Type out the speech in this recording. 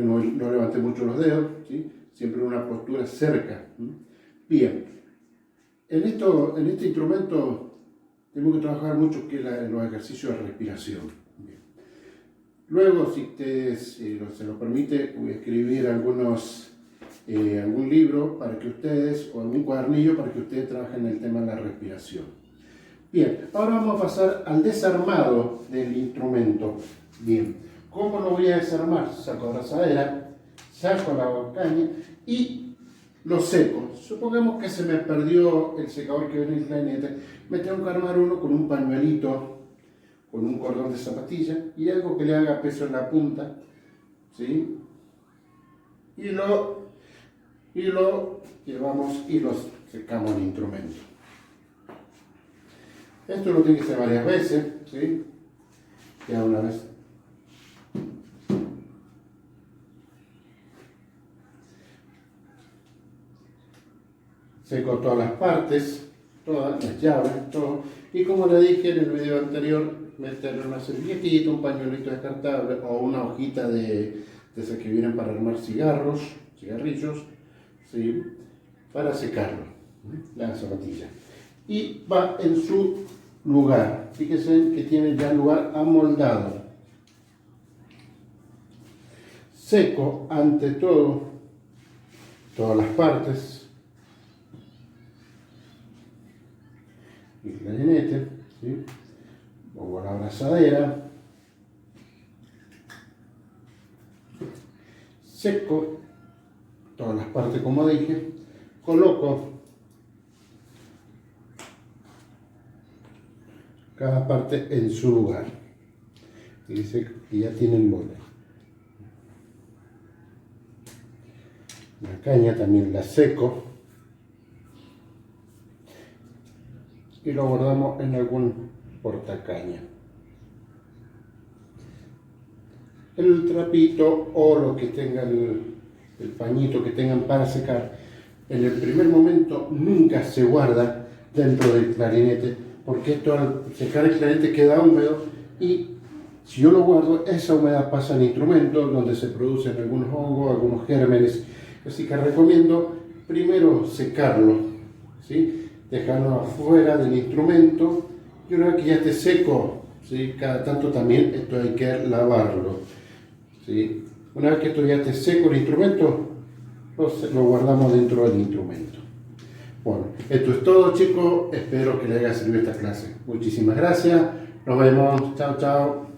no levante mucho los dedos, ¿sí? Siempre en una postura cerca. Bien, en este instrumento tenemos que trabajar mucho los ejercicios de respiración. Bien. Luego, si se lo permite, voy a escribir algún libro para que ustedes, o algún cuadernillo para que ustedes trabajen el tema de la respiración. Bien, ahora vamos a pasar al desarmado del instrumento. Bien, ¿cómo lo voy a desarmar? Saco la abrazadera, saco la caña y lo seco. Supongamos que se me perdió el secador que viene en el clarinete. Me tengo que armar uno con un pañuelito, con un cordón de zapatilla y algo que le haga peso en la punta, ¿sí? Y lo llevamos y lo secamos el instrumento. Esto lo tiene que hacer varias veces, ¿sí? Ya una vez. Seco todas las partes, todas las llaves, todo. Y como le dije en el video anterior, meterle una servilletita, un pañuelito descartable o una hojita de esas que vienen para armar cigarrillos, ¿sí? Para secarlo, la zapatilla. Y va en su lugar. Fíjense que tiene ya lugar amoldado. Seco ante todo todas las partes. El clarinete, ¿sí? Pongo la abrazadera, seco todas las partes como dije, coloco cada parte en su lugar. Dice que ya tiene el molde. La caña también la seco. Y lo guardamos en algún portacaña. El trapito o lo que tenga el pañito que tengan para secar, en el primer momento nunca se guarda dentro del clarinete, porque esto al secar el clarinete queda húmedo y si yo lo guardo, esa humedad pasa al instrumento donde se producen algunos hongos, algunos gérmenes. Así que recomiendo primero secarlo, ¿sí? Dejarlo afuera del instrumento y una vez que ya esté seco, ¿sí? Cada tanto también esto hay que lavarlo, ¿sí? Una vez que esto ya esté seco el instrumento, lo guardamos dentro del instrumento. Bueno, esto es todo, chicos, espero que les haya servido esta clase. Muchísimas gracias, nos vemos, chao, chao.